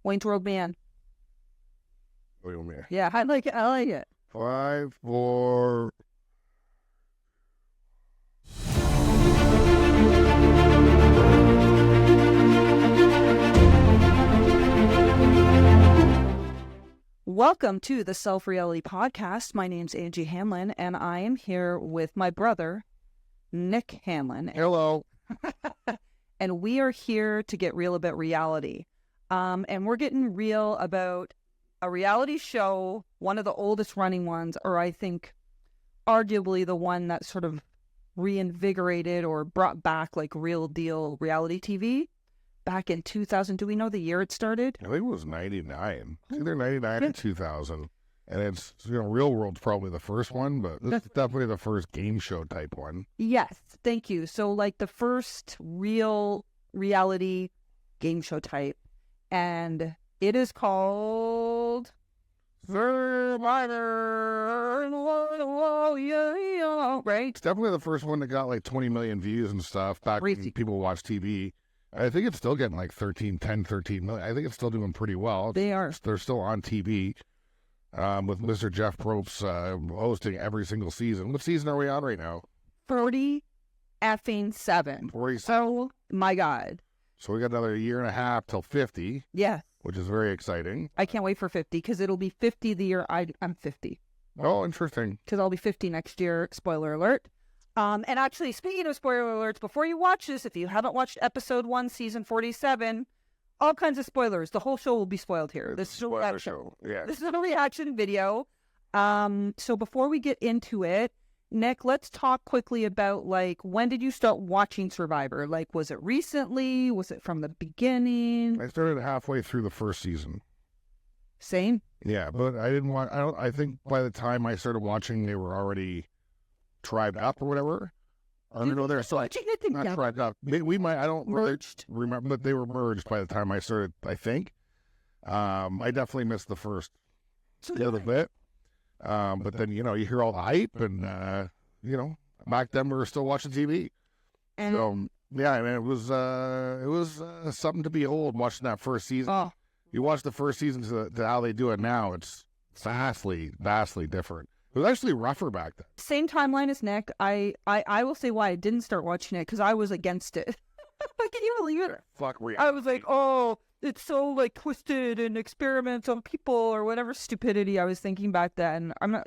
Wayne's World Man. Wait a minute. Yeah, I like it. I like it. 5, 4. Welcome to the Self Reality Podcast. My name's Angie Hanlon, and I am here with my brother, Nick Hanlon. Hello. And we are here to get real about reality. And we're getting real about a reality show, one of the oldest running ones, or I think arguably the one that sort of reinvigorated or brought back like real deal reality TV back in 2000. Do we know the year it started? I think it was 99. It's either 99 or 2000. And it's, Real World's probably the first one, but this is definitely the first game show type one. Yes, thank you. So like the first real reality game show type. And it is called Survivor. Right? It's definitely the first one that got like 20 million views and stuff back Crazy. when people watch TV. I think it's still getting like 13 million. I think it's still doing pretty well. They are. They're still on TV with Mr. Jeff Probst hosting every single season. What season are we on right now? 40 effing 7. 47. Oh my God. So we got another year and a half till 50, Yeah. which is very exciting. I can't wait for 50 because it'll be 50 the year I'm 50. Oh, interesting. Because I'll be 50 next year. Spoiler alert. And actually, speaking of spoiler alerts, before you watch this, if you haven't watched episode 1, season 47, all kinds of spoilers. The whole show will be spoiled here. This is a Spoiler reaction. show. Yeah. This is a reaction video. So before we get into it, Nick, let's talk quickly about, like, when did you start watching Survivor? Like, was it recently? Was it from the beginning? I started halfway through the first season. Same? Yeah, but I didn't want. I think by the time I started watching, they were already tribed up or whatever. I don't know. They're still watching it not together. tribed up. We might. I don't really Merged. remember, but they were merged by the time I started. I think. I definitely missed the first little bit. But then you hear all the hype, and back then we were still watching TV. And So yeah, I mean, it was something to behold watching that first season. oh, You watch the first season to how they do it now, it's vastly different. It was actually rougher back then. same timeline as Nick. I will say why I didn't start watching it because I was against it. Can you believe it? Fuck reality. I was like, oh, it's so like twisted and experiments on people or whatever stupidity I was thinking back then. I'm not,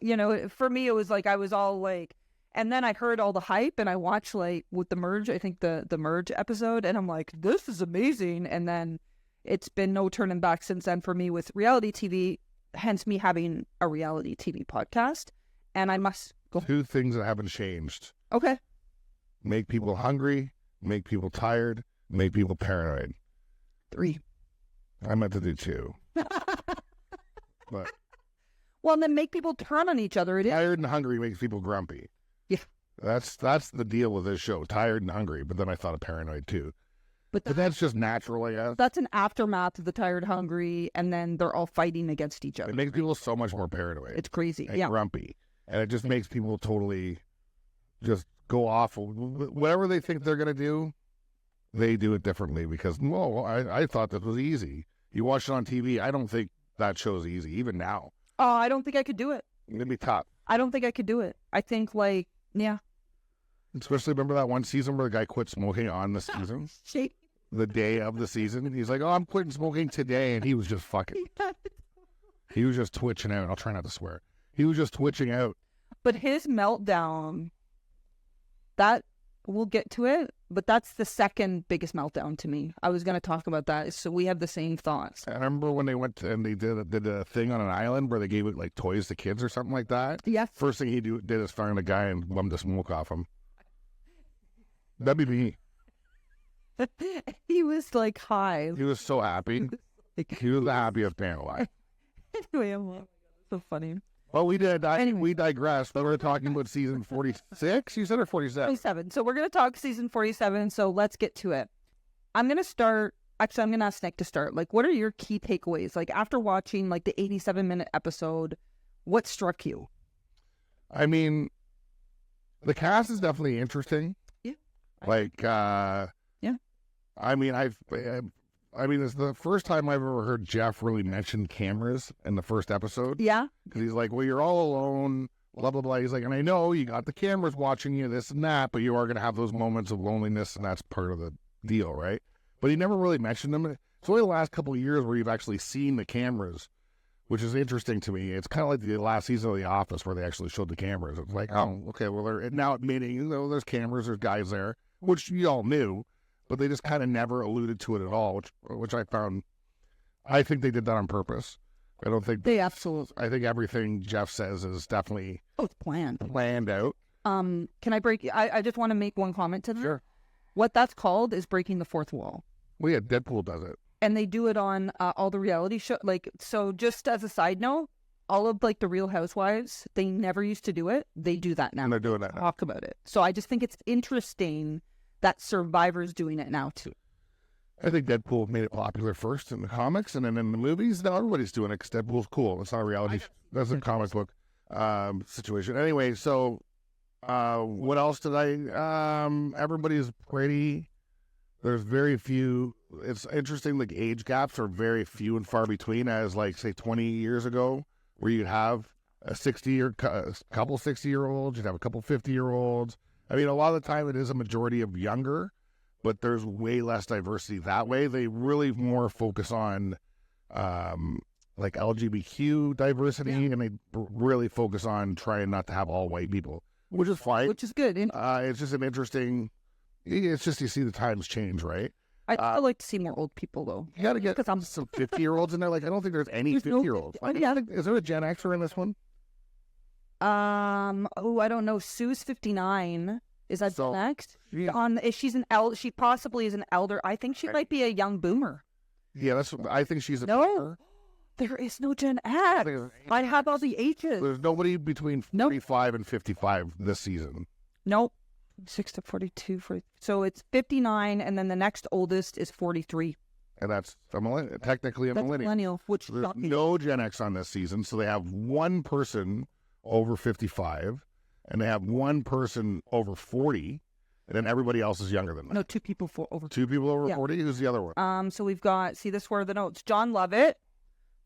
for me it was like I was all like, and then I heard all the hype and I watched like with the merge. I think the merge episode, and I'm like, this is amazing. And then it's been no turning back since then for me with reality TV. Hence me having a reality TV podcast. And I must go. Two things that haven't changed: Okay. make people hungry, make people tired, make people paranoid. 3. I meant to do 2, but Well, and then make people turn on each other. It is. tired and hungry makes people grumpy. Yeah. That's the deal with this show: tired and hungry. But then I thought of paranoid too. But But that's just natural, I guess. that's an aftermath of the tired, hungry, and then they're all fighting against each other. It makes people so much more paranoid. It's crazy. And Yeah. grumpy, and it just makes people totally just go off. Whatever they think they're gonna do, they do it differently because I thought this was easy. You watch it on TV. I don't think that show's easy even now. Oh, I don't think I could do it. It'd be tough. I don't think I could do it. I think yeah. Especially remember that one season where the guy quit smoking on the season, the day of the season. He's like, "Oh, I'm quitting smoking today," and he was just fucking. He was just twitching out. I'll try not to swear. He was just twitching out. But his meltdown, that we'll get to it. But that's the second biggest meltdown to me. I was going to talk about that. So we have the same thoughts. I remember when they went and they did a thing on an island where they gave it like toys to kids or something like that. Yes. First thing he did is find a guy and bummed the smoke off him. That'd be me. He was like high. He was so happy. He was the happiest man alive. Anyway, I'm so funny. Well, we did. Anyway. We digressed. We were talking about season 46. You said or 47? 47. So we're going to talk season 47. So let's get to it. I'm going to start. Actually, I'm going to ask Nick to start. Like, what are your key takeaways? Like, after watching like the 87-minute episode, what struck you? I mean, the cast is definitely interesting. Yeah. Like, Yeah. I mean, I mean, it's the first time I've ever heard Jeff really mention cameras in the first episode. Yeah. Because he's like, well, you're all alone, blah, blah, blah. He's like, and I know you got the cameras watching you, this and that, but you are going to have those moments of loneliness, and that's part of the deal, right? But he never really mentioned them. It's only the last couple of years where you've actually seen the cameras, which is interesting to me. It's kind of like the last season of The Office where they actually showed the cameras. It's like, oh, okay, well, they're now admitting, you know, there's cameras, there's guys there, which you all knew, but they just kind of never alluded to it at all, which I found, I think they did that on purpose. I don't think They absolutely. I think everything Jeff says is definitely Oh, it's planned. planned out. Can I break? I just want to make one comment to that. Sure. What that's called is breaking the fourth wall. Well, yeah, Deadpool does it. And they do it on all the reality show. Like, so just as a side note, all of like the Real Housewives, they never used to do it. They do that now. And they're doing that now. Talk about it. So I just think it's interesting that Survivor's doing it now too. I think Deadpool made it popular first in the comics, and then in the movies, now everybody's doing it because Deadpool's cool. It's not a reality. That's a comic book situation. Anyway, so what else did I? Everybody's pretty. There's very few. It's interesting. Like age gaps are very few and far between. As like say 20 years ago, where you'd have a 60-year couple 60-year-olds, you'd have a couple 50-year-olds. I mean, a lot of the time it is a majority of younger, but there's way less diversity that way. They really more focus on like LGBTQ diversity, and they really focus on trying not to have all white people, which is fine. Which is good. And It's just an interesting. It's just you see the times change, right? I like to see more old people though. You got to get 'Cause I'm- some 50-year-olds in there. Like I don't think there's any There's no 50-year-olds. yeah. Is there a Gen Xer in this one? Oh, I don't know. Sue's 59. Is that So- next? Yeah. She's an elder. She possibly is an elder. I think she might be a young boomer. Yeah, I think she's a. No. There is no Gen X. I have all the ages. There's nobody between Nope. 45 and 55 this season. Nope. 6 to 42. So it's 59, and then the next oldest is 43. And that's technically a That's millennial. millennial, which There's shocked me. no Gen X on this season, so they have one person over 55, and they have one person over 40, and then everybody else is younger than that. No, 2 people for over. Two people over Yeah. 40? Who's the other one? So we've got, see, this were the notes. John Lovett.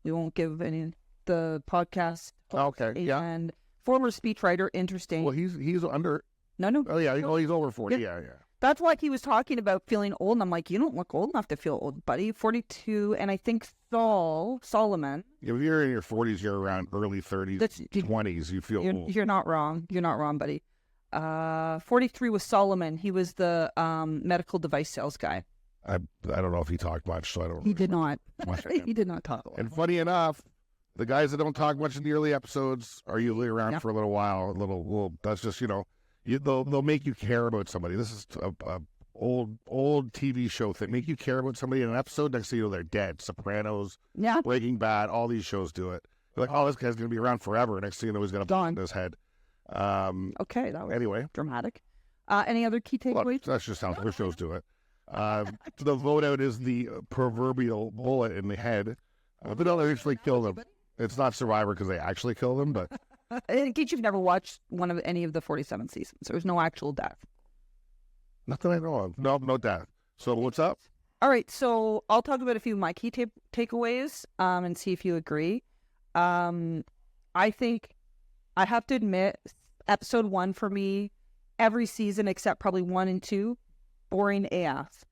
We won't give any the podcast. Okay, yeah. And former speechwriter, interesting. Well, he's under. No. Oh yeah, he's over 40. Yeah. That's why he was talking about feeling old. And I'm like, you don't look old enough to feel old, buddy. 42. And I think Solomon. If you're in your 40s, you're around early 30s, That's- 20s. You feel old. You're not wrong. You're not wrong, buddy. 43 was Solomon. He was the medical device sales guy. I don't know if he talked much, so I don't. He did not. Much. He did not talk a lot. And funny enough, the guys that don't talk much in the early episodes are usually around Yeah. for a little while. That's just they'll make you care about somebody. This is a old TV show thing. Make you care about somebody in an episode. Next thing you know, they're dead. Sopranos, Yeah. Breaking Bad, all these shows do it. They're like, oh, this guy's gonna be around forever. Next thing you know, he's gonna Gone. in his head. Okay, that was Anyway, dramatic. Any other key well, takeaways? that's just how other shows do it. The vote out is the proverbial bullet in the head. But they don't actually kill them. It's not Survivor because they actually kill them, but In case you've never watched any of the 47 seasons, there was no actual death. nothing I know of. No death. So what's up? All right, so I'll talk about a few of my key takeaways and see if you agree. I think I have to admit, episode 1 for me, every season except probably 1 and 2, boring AF.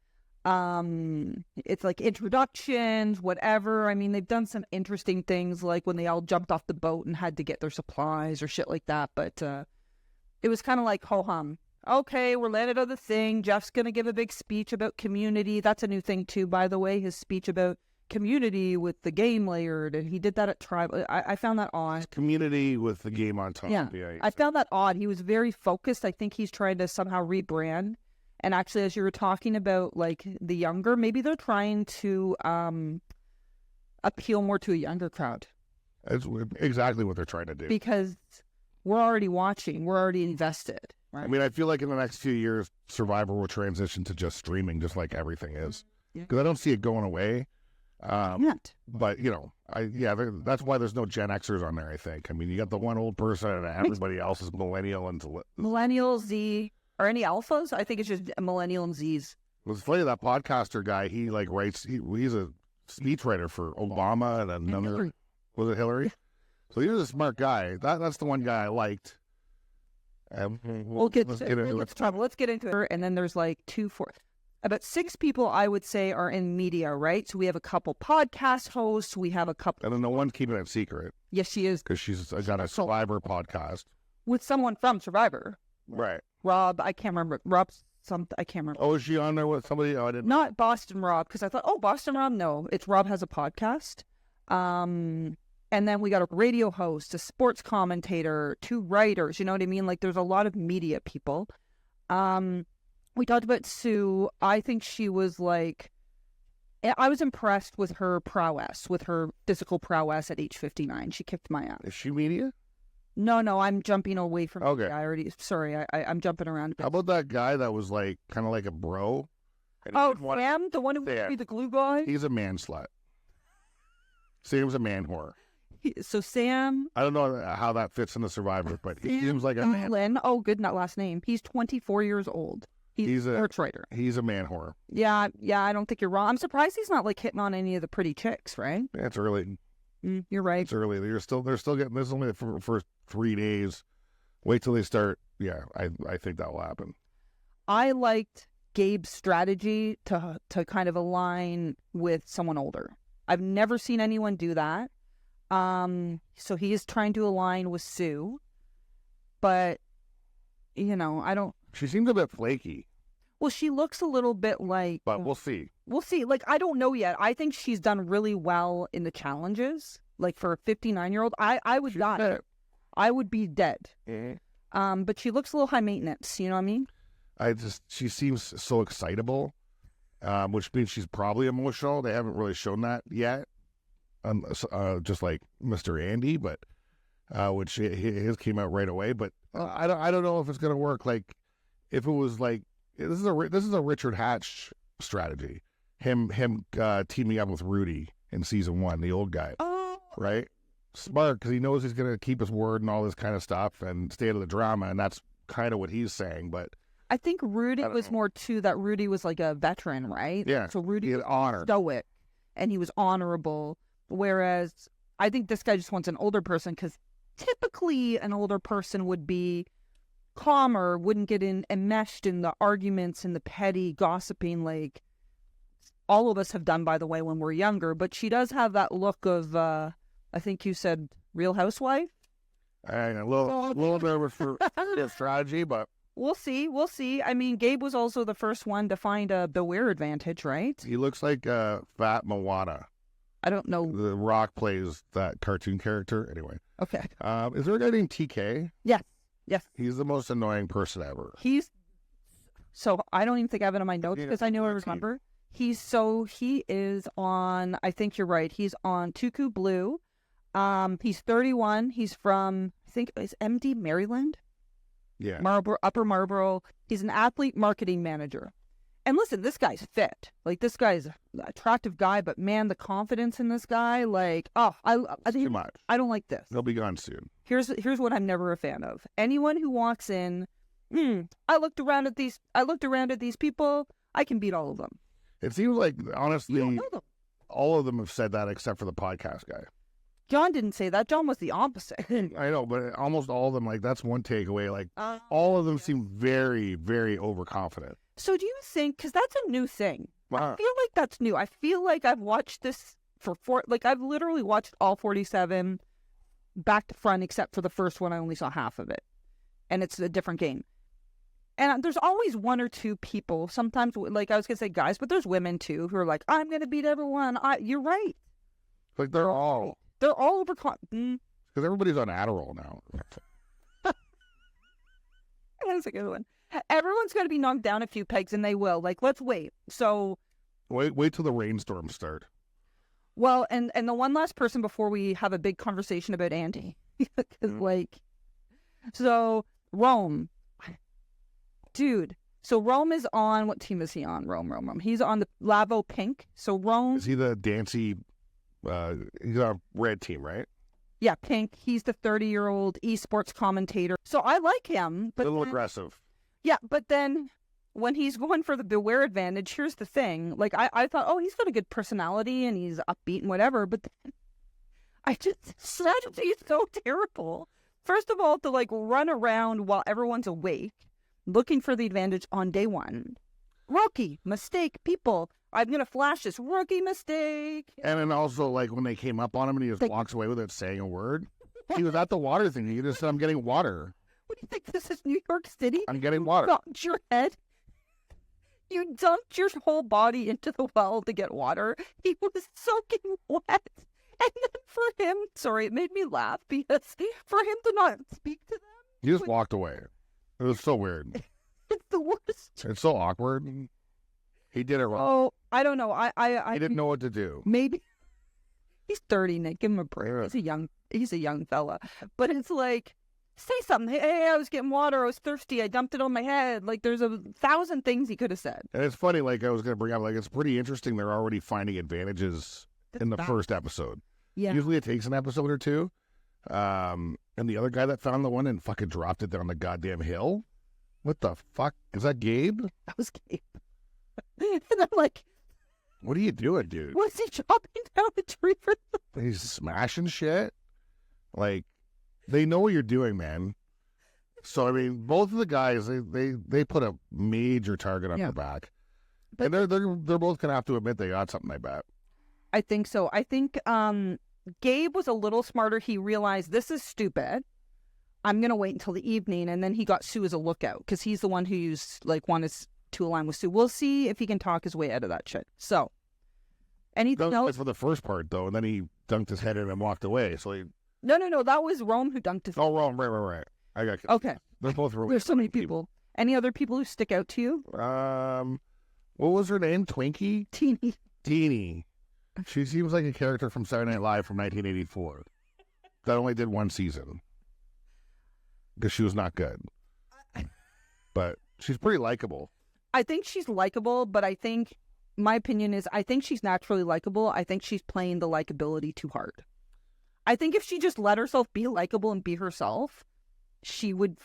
It's like introductions, whatever. I mean, they've done some interesting things, like when they all jumped off the boat and had to get their supplies or shit like that. But it was kind of like ho hum. Okay, we're landed on the thing. Jeff's gonna give a big speech about community. That's a new thing too, by the way. His speech about community with the game layered, and he did that at Tribe. I found that odd. Community with the game on top. Yeah, I found that odd. He was very focused. I think he's trying to somehow rebrand. And actually, as you were talking about, like, the younger, maybe they're trying to appeal more to a younger crowd. It's exactly what they're trying to do. Because we're already watching. We're already invested. Right? I mean, I feel like in the next few years, Survivor will transition to just streaming, just like everything is. Yeah. Because I don't see it going away. Yet. But, that's why there's no Gen Xers on there, I think. I mean, you got the one old person and everybody else is millennial and Millennial, Z, or any alphas? I think it's just millennial and Zs. It's funny, that podcaster guy, he like writes, he's a speechwriter for Obama and another, Hillary. was it Hillary? So he was a smart guy. That's the one guy I liked. We'll get let's to get into it. trouble. Let's get into it. And then there's like about 6 people I would say are in media, right? So we have a couple podcast hosts. We have a couple. And then the one's keeping it secret Yes, she is because she's got a Survivor podcast. with someone from Survivor. Right. Rob, I can't remember. I can't remember. Oh, is she on there with somebody? Oh, I didn't. Not Boston Rob, because I thought, Boston Rob. No, it's Rob has a podcast. And then we got a radio host, a sports commentator, 2 writers. You know what I mean? Like, there's a lot of media people. We talked about Sue. I think she was like, I was impressed with her prowess, with her physical prowess at age 59. She kicked my ass. Is she media? No, I'm jumping away from Okay. media. I'm jumping around a bit. How about that guy that was like kind of like a bro? And he Oh, didn't want- Sam, the one who used to be the glue guy? He's a man slut. Sam's a man whore. So Sam I don't know how that fits in the Survivor, but he seems like a man. Allen, good, not last name. He's 24 years old. He's a sports writer. He's a man whore. Yeah, I don't think you're wrong. I'm surprised he's not like hitting on any of the pretty chicks, right? Yeah, it's early. You're right. It's early. They're still getting this is only the first 3 days. Wait till they start. Yeah, I think that will happen. I liked Gabe's strategy to kind of align with someone older. I've never seen anyone do that. So he is trying to align with Sue, but I don't. She seems a bit flaky, Well, she looks a little bit like. but we'll see. We'll see. Like, I don't know yet. I think she's done really well in the challenges. Like, for a 59-year-old, I would die. fit. I would be dead. Mm-hmm. But she looks a little high maintenance. You know what I mean? She seems so excitable, which means she's probably emotional. They haven't really shown that yet, just like Mr. Andy, but which his came out right away. But I don't know if it's gonna work. Like, if it was like this is a Richard Hatch strategy. Him teaming up with Rudy in season 1, the old guy, right? Smart, because he knows he's gonna keep his word and all this kind of stuff and stay out of the drama, and that's kind of what he's saying. But I think Rudy don't was know. more too that Rudy was like a veteran, right? Yeah, So Rudy he had was honor. stoic and he was honorable, whereas I think this guy just wants an older person because typically an older person would be calmer, wouldn't get enmeshed in the arguments and the petty gossiping like all of us have done, by the way, when we're younger. But she does have that look of, I think you said Real Housewife. And a little nervous for the strategy, but We'll see. I mean, Gabe was also the first one to find a Beware advantage, right? he looks like Fat Moana. I don't know. The Rock plays that cartoon character. Anyway, Okay. is there a guy named TK? Yes. He's the most annoying person ever. So I don't even think I have it on my notes Yeah, because I know I let's see. remember. He is on, I think you're right. He's on Tuku Blue. He's 31. He's from, I think it's MD Maryland, Yeah. Upper Marlboro. He's an athlete marketing manager. And listen, this guy's fit. Like, this guy's an attractive guy, but man, the confidence in this guy, like, I Too think much. I don't like this. He'll be gone soon. Here's what I'm never a fan of. Anyone who walks in, I looked around at these people, I can beat all of them. It seems like, You don't honestly, know them. all of them have said that except for the podcast guy. John didn't say that. John was the opposite. I know, but almost all of them, like, that's one takeaway. Like, all of them seem very, very overconfident. So do you think, because that's a new thing. I feel like that's new. I feel like I've watched this I've literally watched all 47 back to front, except for the first one. I only saw half of it. And it's a different game. And there's always one or two people, sometimes, like I was going to say guys, but there's women too, who are like, I'm going to beat everyone. You're right. Like, they're all, They're all overconfident. because everybody's on Adderall now. That's a good one. Everyone's going to be knocked down a few pegs, and they will. Like, let's wait. So, Wait till the rainstorms start. well, and the one last person before we have a big conversation about Andy. Because, so, Rome. Dude. So, Rome is on, what team is he on? Rome. He's on the Lavo Pink. So, Rome. Is he the Dancy? He's on a red team, right? Yeah, Pink. He's the 30-year-old esports commentator. So, I like him. A But little then- aggressive. Yeah, but then when he's going for the beware advantage, here's the thing. Like, I thought, oh, he's got a good personality and he's upbeat and whatever. But then I just, strategy is so terrible. First of all, to like run around while everyone's awake, looking for the advantage on day one. Rookie mistake, people. I'm going to flash this rookie mistake. And then also, like, when they came up on him and he just walks away without saying a word. He was at the water thing. He just said, I'm getting water. What do you think? This is New York City? I'm getting water. You dumped your head. You dumped your whole body into the well to get water. He was soaking wet. And then for him, sorry, it made me laugh because for him to not speak to them. He just walked away. It was so weird. It's the worst. It's so awkward. He did it wrong. Oh, I don't know. I He didn't know what to do. Maybe he's 30, Nick. Give him a break. He's a young fella. But it's like, say something. Hey, I was getting water. I was thirsty. I dumped it on my head. Like, there's 1,000 things he could have said. And it's funny, like I was going to bring up, like, it's pretty interesting. They're already finding advantages in the first episode. Yeah. Usually it takes an episode or two. And the other guy that found the one and fucking dropped it down the goddamn hill. What the fuck? Is that Gabe? That was Gabe. And I'm like, what are you doing, dude? was he chopping down a tree for them? He's smashing shit. Like, they know what you're doing, man. So I mean, both of the guys, they put a major target on their back, But- and they're both gonna have to admit they got something. I bet. I think so. I think Gabe was a little smarter. He realized this is stupid. I'm going to wait until the evening. And then he got Sue as a lookout because he's the one who's like wanted to align with Sue. We'll see if he can talk his way out of that shit. So, anything That was else? for the first part, though, and then he dunked his head in and walked away. So he, No. That was Rome who dunked his. oh, wrong, right. I got. Okay. They're both. There's so many people. Any other people who stick out to you? What was her name? Twinkie? Teeny. She seems like a character from Saturday Night Live from 1984 that only did one season because she was not good. But she's pretty likable. I think she's likable, but I think my opinion is I think she's naturally likable. I think she's playing the likability too hard. I think if she just let herself be likable and be herself, she would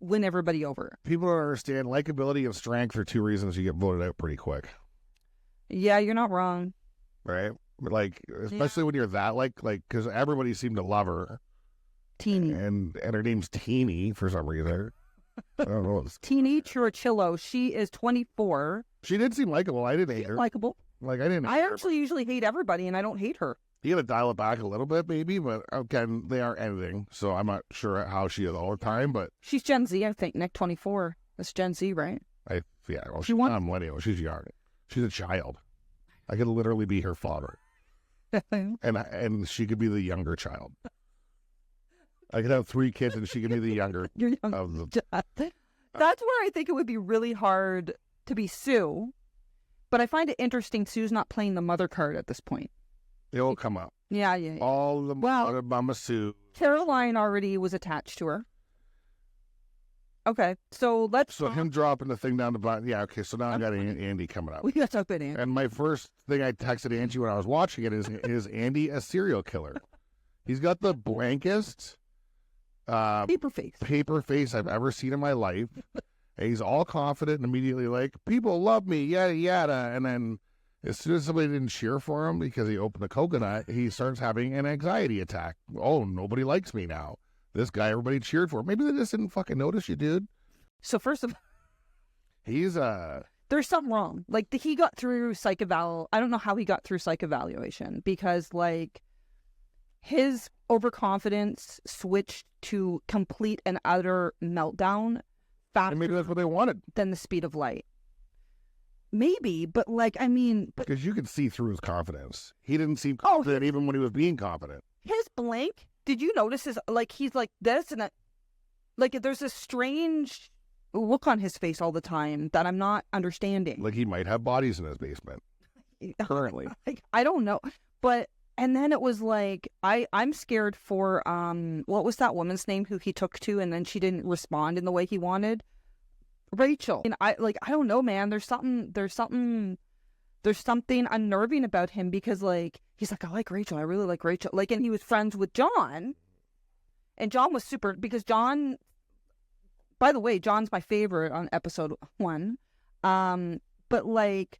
win everybody over. People don't understand likability and strength are two reasons you get voted out pretty quick, Yeah, you're not wrong. right? Like, especially when you're that like because everybody seemed to love her, Teeny. and her name's Teeny for some reason. I don't know. Teeny Churchillo. She is 24. She did seem likable. I didn't hate her. Likable. Like I didn't. I hate her, actually usually hate everybody, and I don't hate her. You gotta dial it back a little bit, maybe, but again, they aren't editing, so I'm not sure how she is all the time, but She's Gen Z, I think. Nick, 24. That's Gen Z, right? well, she's not a millennial. She's young. She's a child. I could literally be her father, and she could be the younger child. I could have 3 kids, and she could be the younger You're young. of the. That's where I think it would be really hard to be Sue. But I find it interesting Sue's not playing the mother card at this point. They all come up. Yeah. All the Well- Mama Sue. Caroline already was attached to her. Okay, so let's So him dropping the thing down the bottom. Yeah, okay. So now I got Andy coming up. we got to talk about Andy. And my first thing I texted Angie when I was watching it is Andy a serial killer? He's got the blankest Paper face. paper face I've ever seen in my life. And he's all confident and immediately like, people love me, yada yada. And then as soon as somebody didn't cheer for him because he opened a coconut, he starts having an anxiety attack. Oh, nobody likes me now. This guy everybody cheered for. Maybe they just didn't fucking notice you, dude. So first of all, He's there's something wrong. Like he got through psych eval. I don't know how he got through psych evaluation because like his overconfidence switched to complete and utter meltdown faster and maybe that's what they wanted. than the speed of light. Maybe, but like I mean, but Because you could see through his confidence. He didn't seem confident even when he was being confident. his blank. Did you notice his like he's like this and like there's a strange look on his face all the time that I'm not understanding. Like he might have bodies in his basement currently. Like, I don't know, but and then it was like I'm scared for what was that woman's name who he took to and then she didn't respond in the way he wanted? Rachel. And I don't know, man. There's something unnerving about him because like he's like I like Rachel. I really like Rachel. Like and he was friends with John. And John was super because John by the way, John's my favorite on episode 1. But like,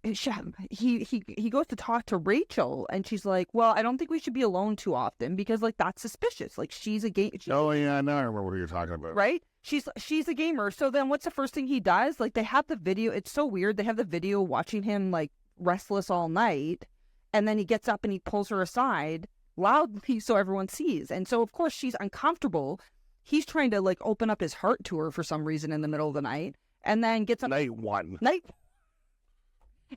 he goes to talk to Rachel, and she's like, well, I don't think we should be alone too often because like that's suspicious. Like she's a game. Oh yeah, now I remember what you're talking about. Right? She's a gamer. So then what's the first thing he does? Like they have the video. It's so weird. They have the video watching him like restless all night, and then he gets up and he pulls her aside loudly so everyone sees. And so of course she's uncomfortable. He's trying to like open up his heart to her for some reason in the middle of the night, and then gets up Night 1.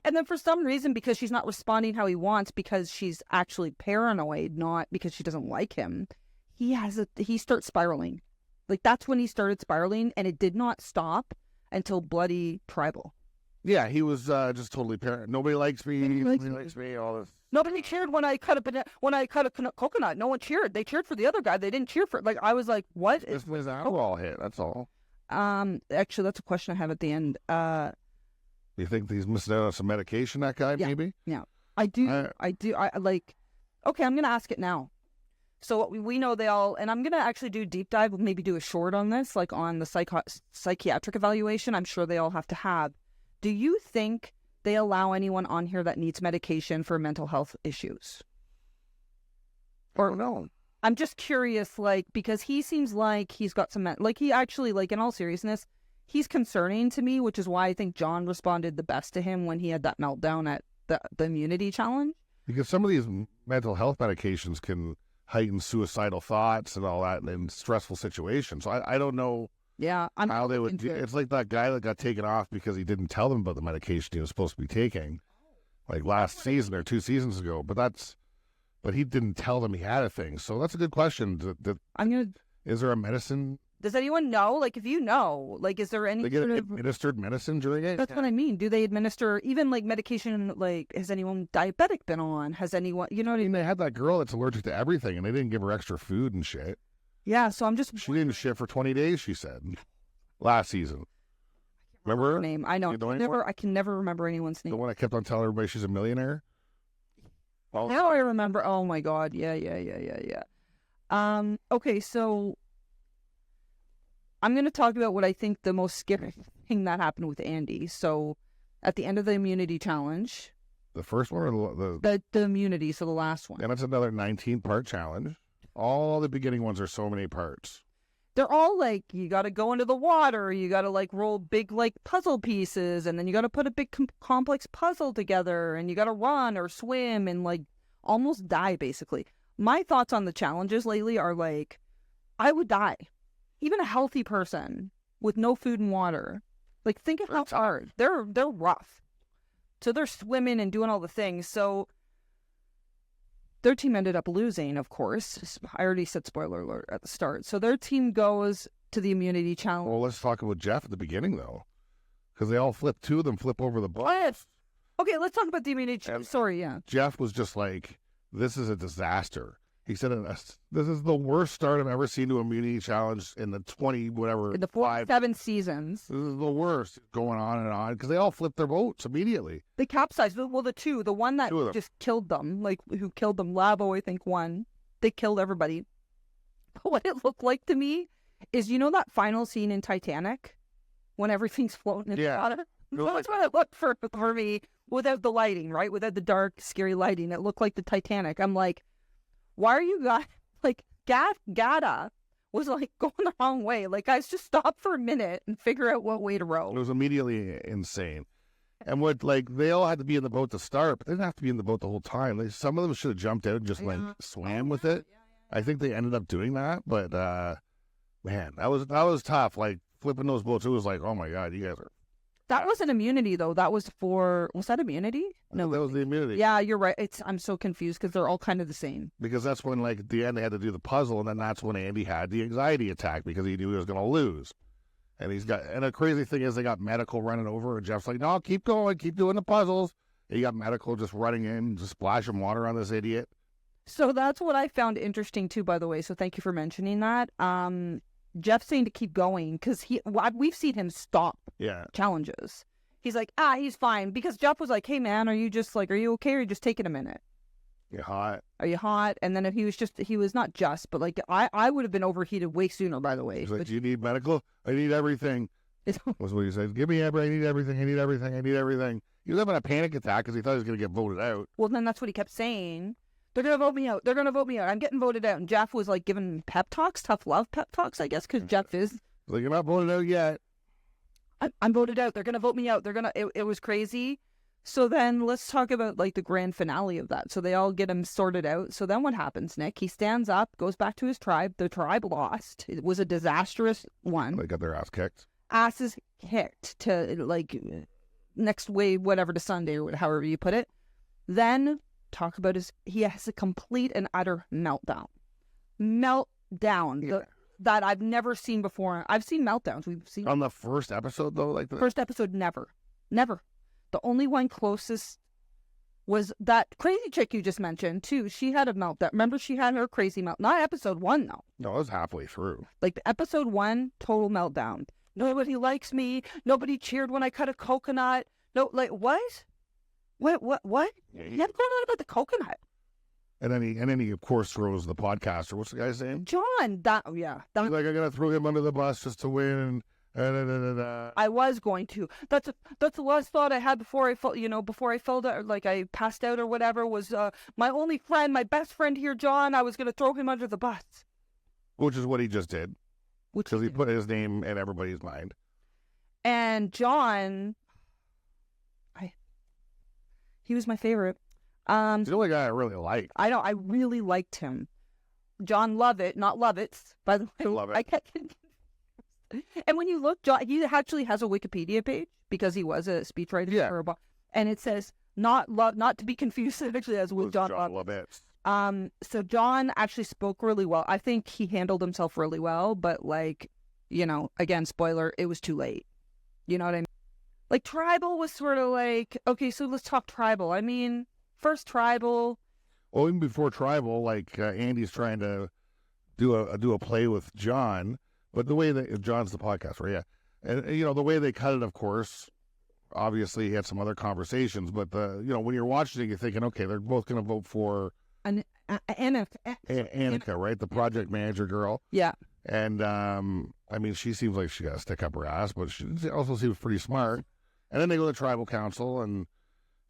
And then for some reason, because she's not responding how he wants, because she's actually paranoid, not because she doesn't like him, he starts spiraling. Like that's when he started spiraling, and it did not stop until bloody tribal. Yeah, he was just totally paranoid. Nobody likes me. Nobody likes me. All this. Nobody cheered when I cut a coconut. No one cheered. They cheered for the other guy. They didn't cheer for like I was like, what? This was alcohol hit. That's all. Actually, that's a question I have at the end. You think he's missing out on some medication? That guy, maybe. Yeah, I do. I like. Okay, I'm gonna ask it now. So we know they all, and I'm gonna actually do a deep dive. Maybe do a short on this, like on the psychiatric evaluation. I'm sure they all have to have. Do you think they allow anyone on here that needs medication for mental health issues? Or no? I'm just curious, like, because he seems like he's got some, like, he actually, like, in all seriousness, he's concerning to me, which is why I think John responded the best to him when he had that meltdown at the immunity challenge. Because some of these mental health medications can heighten suicidal thoughts and all that in stressful situations. So I don't know how they would do. It's like that guy that got taken off because he didn't tell them about the medication he was supposed to be taking, like last season or 2 seasons ago. But he didn't tell them he had a thing. So that's a good question. Is there a medicine? Does anyone know? Like, if you know, like, is there any they get administered medicine during it? That's what I mean. Do they administer even like medication? Like, has anyone diabetic been on? Has anyone, you know what I mean? They had that girl that's allergic to everything, and they didn't give her extra food and shit. Yeah, so I'm just. She didn't shit for 20 days. She said last season. Remember her name? I know. I can never remember anyone's name. The one I kept on telling everybody she's a millionaire. Now I remember. Oh my god. Yeah. Okay, so I'm going to talk about what I think the most scary thing that happened with Andy. So at the end of the immunity challenge. The first one or the immunity, so the last one. And it's another 19-part challenge. All the beginning ones are so many parts. They're all like, you got to go into the water, you got to like roll big like puzzle pieces, and then you got to put a big complex puzzle together, and you got to run or swim and like almost die basically. My thoughts on the challenges lately are like, I would die. Even a healthy person with no food and water. Like, think of how hard. They're rough. So they're swimming and doing all the things. So their team ended up losing, of course. I already said spoiler alert at the start. So their team goes to the immunity challenge. Well, let's talk about Jeff at the beginning, though. Because they all flip, 2 of them flip over the bus. Okay, let's talk about the immunity challenge. Sorry, yeah. Jeff was just like, this is a disaster. He said, this is the worst start I've ever seen to an immunity challenge in the 20, whatever. In the 47 seasons. This is the worst going on and on. Because they all flipped their boats immediately. They capsized. Well, the one that just killed them, like who killed them, Lavo, I think, won. They killed everybody. But what it looked like to me is, you know that final scene in Titanic? When everything's floating in the water? That's what it looked for me. Without the lighting, right? Without the dark, scary lighting. It looked like the Titanic. I'm like, why are you guys, like, Gada was, like, going the wrong way. Like, guys, just stop for a minute and figure out what way to row. It was immediately insane. And they all had to be in the boat to start, but they didn't have to be in the boat the whole time. Some of them should have jumped out and just, swam with it. I think they ended up doing that, but, man, that was tough. Like, flipping those boats, it was like, oh, my God, you guys are... That wasn't immunity, though. That was was that immunity? No, that was the immunity. Yeah, you're right. I'm so confused because they're all kind of the same. Because that's when, like, at the end they had to do the puzzle, and then that's when Andy had the anxiety attack because he knew he was going to lose. And the crazy thing is they got medical running over, and Jeff's like, no, keep going, keep doing the puzzles. And you got medical just running in, just splashing water on this idiot. So that's what I found interesting, too, by the way. So thank you for mentioning that. Jeff's saying to keep going because we've seen him stop challenges. He's like, he's fine. Because Jeff was like, hey, man, are you okay? Or are you just taking a minute? You're hot. Are you hot? And then if he was not just, but like I would have been overheated way sooner, by the way. He's like, But do you need medical? I need everything. Was what he said. Give me everything. I need everything. I need everything. I need everything. He was having a panic attack because he thought he was going to get voted out. well, then that's what he kept saying. They're going to vote me out. They're going to vote me out. I'm getting voted out. And Jeff was like giving pep talks, tough love pep talks, I guess, because Jeff is. He's like, you're not voted out yet. I'm voted out. They're going to vote me out. It was crazy. So then let's talk about like the grand finale of that. So they all get him sorted out. So then what happens, Nick? He stands up, goes back to his tribe. The tribe lost. It was a disastrous one. They got their ass kicked. Asses kicked to like next wave, whatever, to Sunday or however you put it. Then talk about he has a complete and utter meltdown. Yeah. That I've never seen before. I've seen meltdowns. We've seen On the first episode, though, like the first episode, never. The only one closest was that crazy chick you just mentioned, too. She had a meltdown. Remember, she had her crazy meltdown. Not episode 1, though. No, it was halfway through. Like, the episode 1, total meltdown. Nobody likes me. Nobody cheered when I cut a coconut. No, like, what? What? Yeah, You have going on about the coconut. And then he of course throws the podcaster. What's the guy's name? John, He's like, I'm gonna throw him under the bus just to win. I was going to. That's the last thought I had before I fell out, like I passed out or whatever. Was my only friend, my best friend here, John. I was gonna throw him under the bus. Which is what he just did. Which Because he put his name in everybody's mind. And John, he was my favorite. He's the only guy I really like. I really liked him. John Lovett, not Lovitz, by the way. Lovett. I kept And when you look, John, he actually has a Wikipedia page because he was a speechwriter Yeah. for a while, and it says not to be confused. It actually has with John Lovett. Lovett. So John actually spoke really well. I think he handled himself really well, but like, again, spoiler, it was too late. You know what I mean? Like Tribal was sort of like, okay, so let's talk Tribal. I mean, first Tribal. Well, even before Tribal, like Andy's trying to do a play with John, but the way that John's the podcaster, yeah, and the way they cut it, of course, obviously he had some other conversations, but when you're watching it, you're thinking, okay, they're both going to vote for Annika, right, the project manager girl. Yeah. And I mean, she seems like she got to stick up her ass, but she also seems pretty smart. And then they go to tribal council, and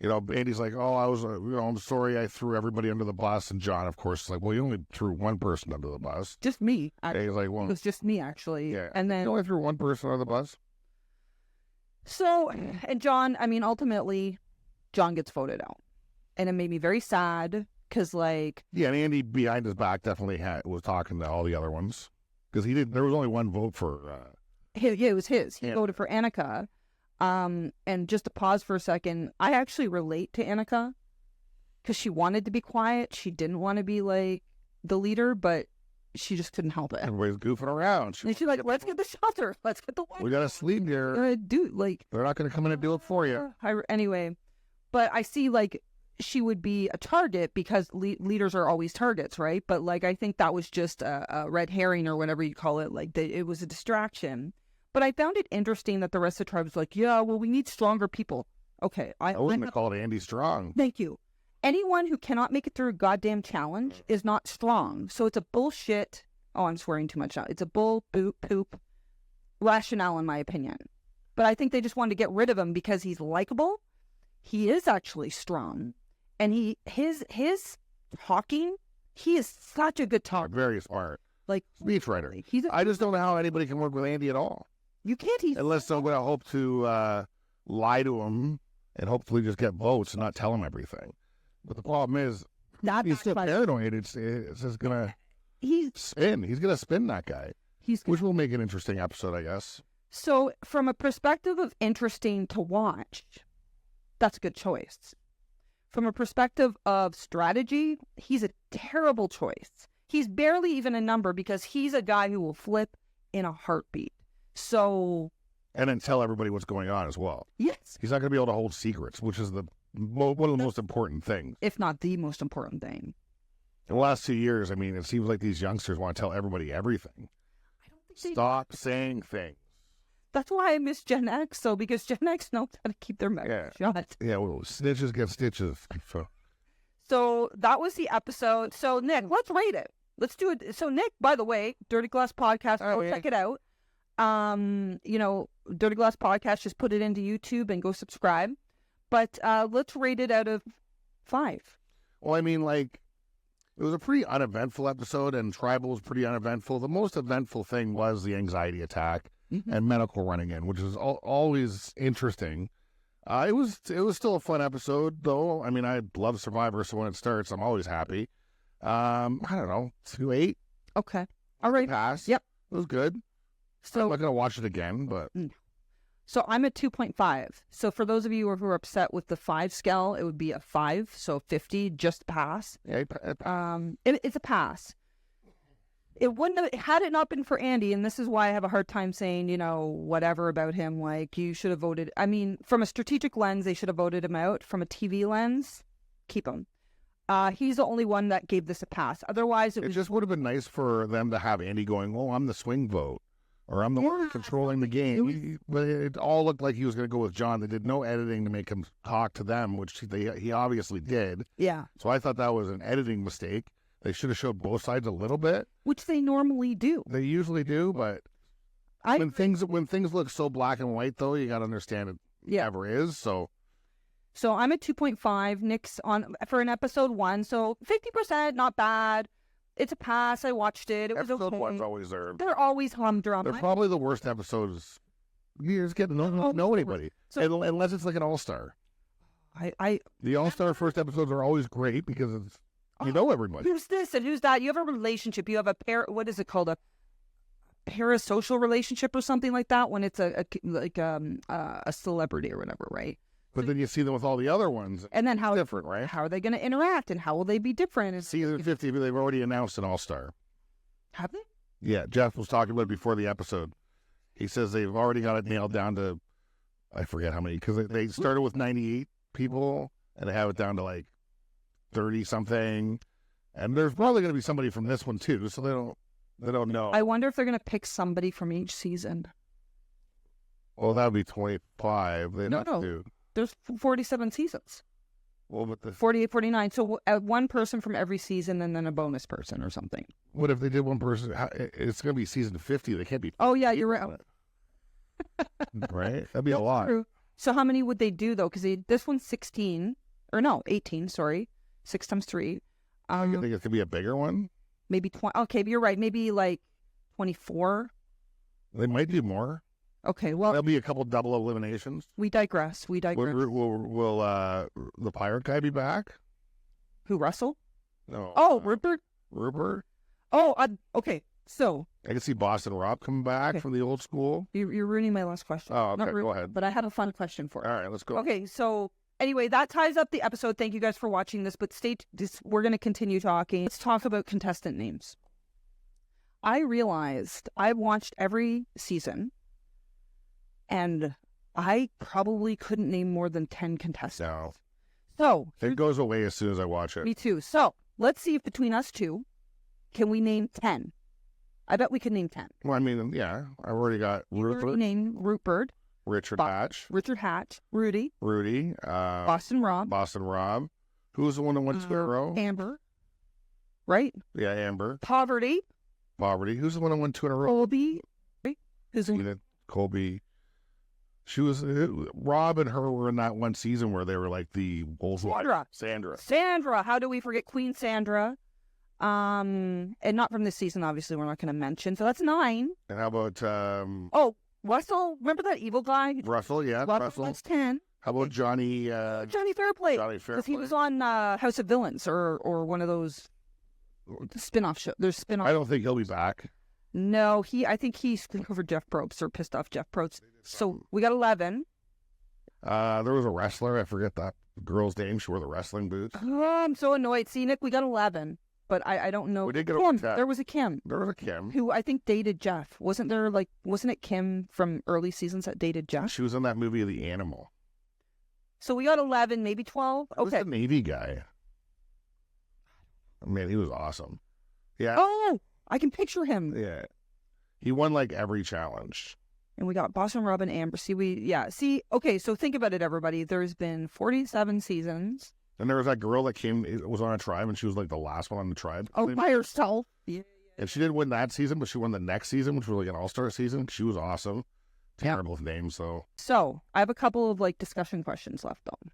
Andy's like, "Oh, I was, I'm sorry, I threw everybody under the bus." And John, of course, is like, "Well, you only threw one person under the bus." Just me. And he's like, "Well, It was just me, actually. yeah." And then you only threw one person under the bus. So, and John, I mean, ultimately, John gets voted out, and it made me very sad because, like, Yeah, and Andy behind his back definitely was talking to all the other ones because he didn't. There was only one vote for. it was his. He Yeah. voted for Annika. And just to pause for a second, I actually relate to Annika because she wanted to be quiet. She didn't want to be like the leader, but she just couldn't help it. Everybody's goofing around. And she's like, "Let's get the shelter. Let's get the water. We got to sleep here. Dude, like, They're not going to come in and do it for you. Anyway, but I see like she would be a target because leaders are always targets, right? But like I think that was just a red herring or whatever you call it. Like it was a distraction. But I found it interesting that the rest of the tribe was like, "Yeah, well, we need stronger people." Okay, I wasn't going to call it Andy Strong. Thank you. Anyone who cannot make it through a goddamn challenge is not strong. So it's a bullshit. Oh, I'm swearing too much now. It's a poop rationale, in my opinion. But I think they just wanted to get rid of him because he's likable. He is actually strong, and his talking. He is such a good talker. Very smart. Like Speechwriter. I I just don't know how anybody can work with Andy at all. You can't. Unless someone hope to lie to him and hopefully just get votes and not tell him everything. But the problem is, he's so paranoid. It's just gonna spin. He's gonna spin that guy. Which will make an interesting episode, I guess. So, from a perspective of interesting to watch, that's a good choice. From a perspective of strategy, he's a terrible choice. He's barely even a number because he's a guy who will flip in a heartbeat. So, and then tell everybody what's going on as well. Yes. He's not going to be able to hold secrets, which is one of the most important things. If not the most important thing. In the last 2 years, I mean, it seems like these youngsters want to tell everybody everything. I don't think Stop saying things. That's why I miss Gen X, because Gen X knows how to keep their mouth shut. Yeah, well, snitches get stitches. So that was the episode. So Nick, let's rate it. Let's do it. So Nick, by the way, Dirty Glass Podcast, go check it out. Dirty Glass Podcast, just put it into YouTube and go subscribe. But let's rate it out of 5. Well, I mean, like, it was a pretty uneventful episode, and Tribal was pretty uneventful. The most eventful thing was the anxiety attack and medical running in, which is always interesting. It was still a fun episode, though. I mean, I love Survivor, so when it starts, I'm always happy. I don't know, 2.8. Okay. All right. Pass. Yep. It was good. So I'm not gonna watch it again, but So I'm at 2.5. So for those of you who are upset with the 5 scale, it would be a 5. So 50, just pass. yeah, It's a pass. It wouldn't have, had it not been for Andy, and this is why I have a hard time saying, whatever about him, like, you should have voted. I mean, from a strategic lens, they should have voted him out. From a TV lens, keep him. He's the only one that gave this a pass. Otherwise, it it was just would have been nice for them to have Andy going, "Oh, I'm the swing vote," or "I'm the one controlling the game." But it all looked like he was going to go with John. They did no editing to make him talk to them, which he obviously did. Yeah. So I thought that was an editing mistake. They should have showed both sides a little bit. Which they normally do. They usually do, but when things look so black and white, though, you got to understand it never is. So I'm at 2.5. Nick's on for an episode 1. So 50%, not bad. It's a pass. I watched it. It was episode okay. one's always there. They're always humdrum. They're probably the worst episodes. You just get to know anybody. So- unless it's like an all-star. The all-star first episodes are always great because it's you know everybody. Who's this and who's that? You have a relationship. You have a what is it called? A parasocial relationship or something like that when it's a celebrity or whatever, right? But then you see them with all the other ones. And then how different, right? How are they going to interact and how will they be different? And Season 50, they've already announced an all-star. have they? Yeah, Jeff was talking about it before the episode. He says they've already got it nailed down to, I forget how many, because they started with 98 people and they have it down to like 30-something. And there's probably going to be somebody from this one too, so they don't know. I wonder if they're going to pick somebody from each season. Well, that would be 25. No. There's 47 seasons. Well, but 48, 49. So one person from every season and then a bonus person or something. What if they did one person? It's going to be season 50. They can't be. Oh, yeah, you're right. Right? That'd be a lot. True. So how many would they do, though? Because this one's 16. Or no, 18, sorry. 6 times 3. I think it could be a bigger one. Maybe 20. Okay, but you're right. Maybe like 24. They might do more. Okay, well, There'll be a couple double eliminations. we digress. Will The pirate guy be back? Who, Russell? No. Oh, Rupert? Rupert? Oh, okay. So, I can see Boston Rob coming back Okay. from the old school. you're ruining my last question. Oh, Not okay. ruining Go ahead. But I had a fun question for you. All right, let's go. Okay, so anyway, that ties up the episode. Thank you guys for watching this, but we're going to continue talking. Let's talk about contestant names. I realized I've watched every season, and I probably couldn't name more than 10 contestants. No. So, It goes away as soon as I watch it. me too. So, let's see if between us two, can we name 10? I bet we can name 10. Well, I mean, yeah. I've already got You already Rupert, named Rupert, Richard Hatch, Richard Hatch, Rudy, Rudy, Boston Rob, Boston Rob. Who's the one that went to a row? Amber, right? Yeah, Amber. Poverty, Poverty. Who's the one that went 2 in a row? Colby, right? Who's in Edith, Colby. She was Rob and her were in that one season where they were like the wolves. Sandra. Sandra. Sandra. How do we forget Queen Sandra? And not from this season, obviously. We're not going to mention. So that's 9. And how about Oh, Russell. Remember that evil guy? Russell? Yeah, Russell. That's 10. How about Johnny? Johnny Fairplay. Johnny Because he Fairplay. was on House of Villains or one of those spin-off shows. There's spin-off. I don't think he'll be back. No, I think he screwed over Jeff Probst or pissed off Jeff Probst. So we got 11. There was a wrestler. I forget that girl's name. She wore the wrestling boots. Oh, I'm so annoyed. See, Nick, we got 11. But I don't know. We did get Kim. a There was a Kim There was a Kim. who I think dated Jeff. Wasn't it Kim from early seasons that dated Jeff? She was in that movie, The Animal. So we got 11, maybe 12. Who's Okay. the Navy guy? Man, he was awesome. Yeah. Oh, I can picture him. Yeah. He won like every challenge. And we got Boston Rob and Amber. See, okay, so think about it, everybody. There's been 47 seasons. And there was that girl that was on a tribe, and she was like the last one on the tribe. Oh, by herself. Yeah. And she didn't win that season, but she won the next season, which was like an all-star season. She was awesome. Terrible names, though. So I have a couple of like discussion questions left on.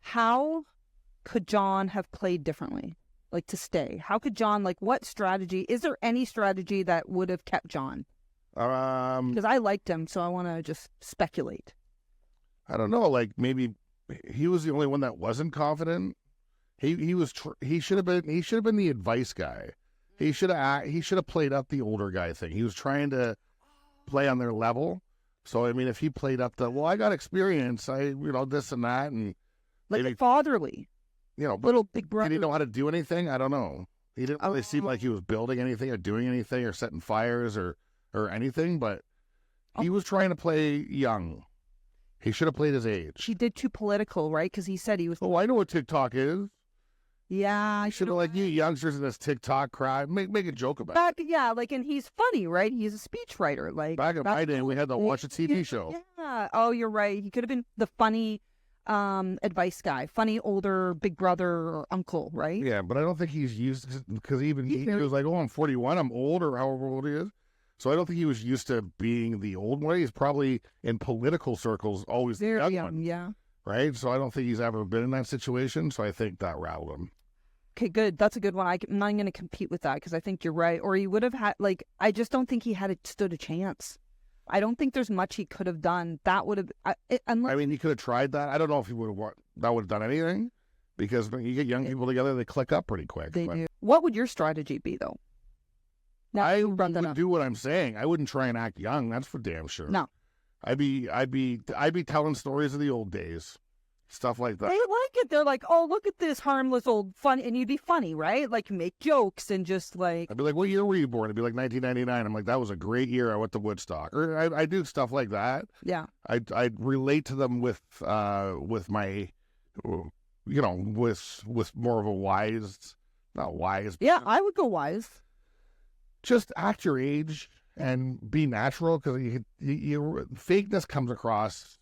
How could John have played differently? Like to stay? How could John, like what strategy? Is there any strategy that would have kept John? Because I liked him, so I want to just speculate. I don't know. Like maybe he was the only one that wasn't confident. He should have been the advice guy. He should have played up the older guy thing. He was trying to play on their level. So I mean, if he played up the, well, I got experience, this and that, and like maybe, fatherly, little big brother. Did he know how to do anything? I don't know. He didn't really seem like he was building anything or doing anything or setting fires or anything. But he was trying to play young. He should have played his age. He did too political, right? Because he said he was. Oh, I know what TikTok is. Yeah, I should have like you youngsters in this TikTok crowd. Make a joke about it. Yeah, like, and he's funny, right? He's a speechwriter. Like back in my day, we had to watch a TV show. Yeah. Oh, you're right. He could have been the funny advice guy, funny older big brother or uncle, right? Yeah, but I don't think he's used because he was like, oh, I'm 41, I'm old, or however old he is. So I don't think he was used to being the old one. He's probably in political circles always very the young one, yeah. Right? So I don't think he's ever been in that situation. So I think that rattled him. Okay, good. That's a good one. I'm not going to compete with that because I think you're right. Or he would have had, like, I just don't think he had stood a chance. I don't think there's much he could have done. That would have, I mean, he could have tried that. I don't know if he would have done anything because when you get young people together, they click up pretty quick. They do. What would your strategy be, though? Now, I would do what I'm saying. I wouldn't try and act young. That's for damn sure. No. I'd be telling stories of the old days. Stuff like that. They like it. They're like, oh, look at this harmless old fun. And you'd be funny, right? Like, make jokes and just like. I'd be like, what year were you born? It'd be like 1999. I'm like, that was a great year. I went to Woodstock. Or I do stuff like that. Yeah. I'd relate to them with my, with more of a wise, not wise. Yeah, I would go wise. Just act your age and be natural because your fakeness comes across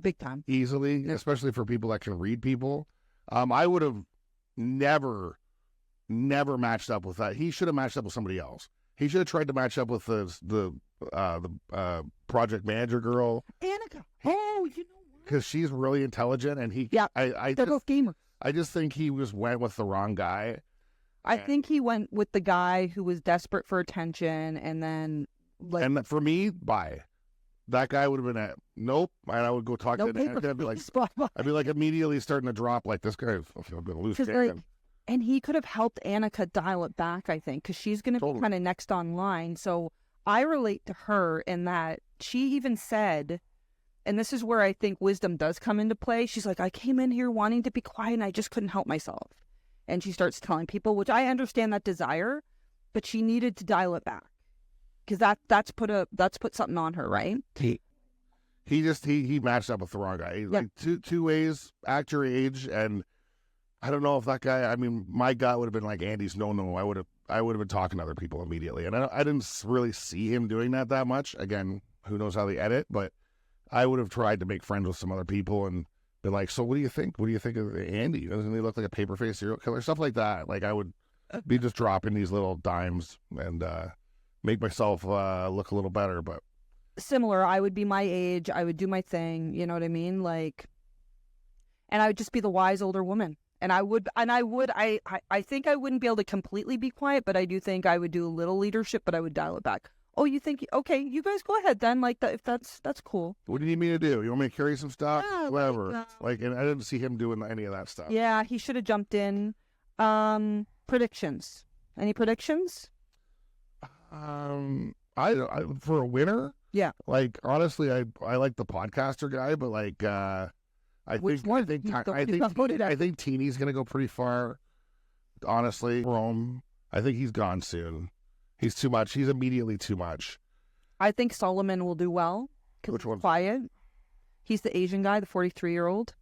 big time easily, especially for people that can read people. I would have never matched up with that. He should have matched up with somebody else. He should have tried to match up with the project manager girl, Annika. Oh, you know what? Because she's really intelligent, and he. Yeah, they're both gamers. I just think he went with the wrong guy. I think he went with the guy who was desperate for attention, and then and for me, bye. That guy would have been nope, and I would go talk to Annika. I'd be like immediately starting to drop like this guy's going to lose cannon. And he could have helped Annika dial it back, I think, because she's going to be kind of next online. So I relate to her in that she even said, and this is where I think wisdom does come into play. She's like, I came in here wanting to be quiet, and I just couldn't help myself. And she starts telling people, which I understand that desire, but she needed to dial it back. Because that's put something on her, right? He matched up with the wrong guy. Like two ways, act your age, and I don't know if that guy. I mean, my gut would have been like Andy's. No. I would have been talking to other people immediately, and I didn't really see him doing that much. Again, who knows how they edit? But I would have tried to make friends with some other people and been like, so what do you think? What do you think of Andy? Doesn't he look like a paper-faced serial killer? Stuff like that. Like I would be just dropping these little dimes and. Make myself look a little better, but similar. I would be my age. I would do my thing. You know what I mean? Like, and I would just be the wise older woman. And I think I wouldn't be able to completely be quiet, but I do think I would do a little leadership, but I would dial it back. Oh, you think? Okay, you guys go ahead then. Like that, if that's cool. What do you need me to do? You want me to carry some stuff? Yeah, whatever. And I didn't see him doing any of that stuff. Yeah, he should have jumped in. Predictions. Any predictions? I for a winner, yeah. Like honestly, I like the podcaster guy, but like I think Teeny's gonna go pretty far. Honestly, Rome, I think he's gone soon. He's too much. He's immediately too much. I think Solomon will do well. Which one? Quiet. He's the Asian guy, the 43-year-old.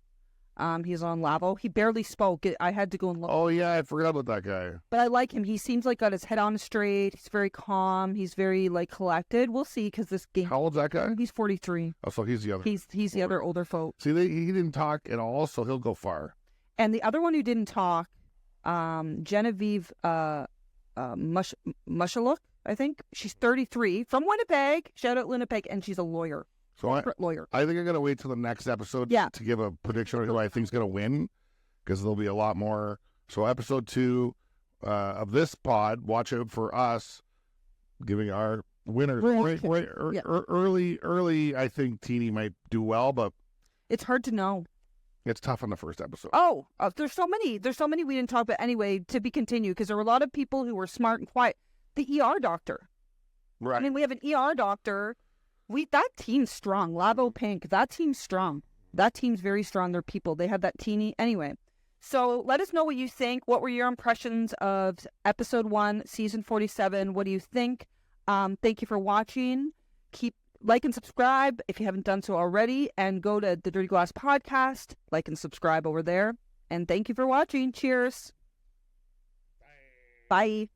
He's on Lavo. He barely spoke. I had to go and look. Oh, yeah, I forgot about that guy. But I like him. He seems like got his head on straight. He's very calm. He's very, collected. We'll see, because this game... How old's that guy? He's 43. Oh, so he's the other... He's the other older folk. See, he didn't talk at all, so he'll go far. And the other one who didn't talk, Genevieve Mushaluk, I think. She's 33 from Winnipeg. Shout out Winnipeg, and she's a lawyer. So lawyer. I think I'm going to wait till the next episode to give a prediction on who I think is going to win, because there'll be a lot more. So episode 2 of this pod, watch out for us giving our winners. Early, I think Teeny might do well, but it's hard to know. It's tough on the first episode. There's so many we didn't talk about anyway, to be continued, because there were a lot of people who were smart and quiet. The ER doctor. Right. I mean, we have an ER doctor. That team's strong. Labo Pink, that team's strong. That team's very strong. They're people. They have that teeny. Anyway, so let us know what you think. What were your impressions of episode 1, season 47? What do you think? Thank you for watching. Keep like and subscribe if you haven't done so already, and go to the Dirty Glass Podcast. Like and subscribe over there. And thank you for watching. Cheers. Bye.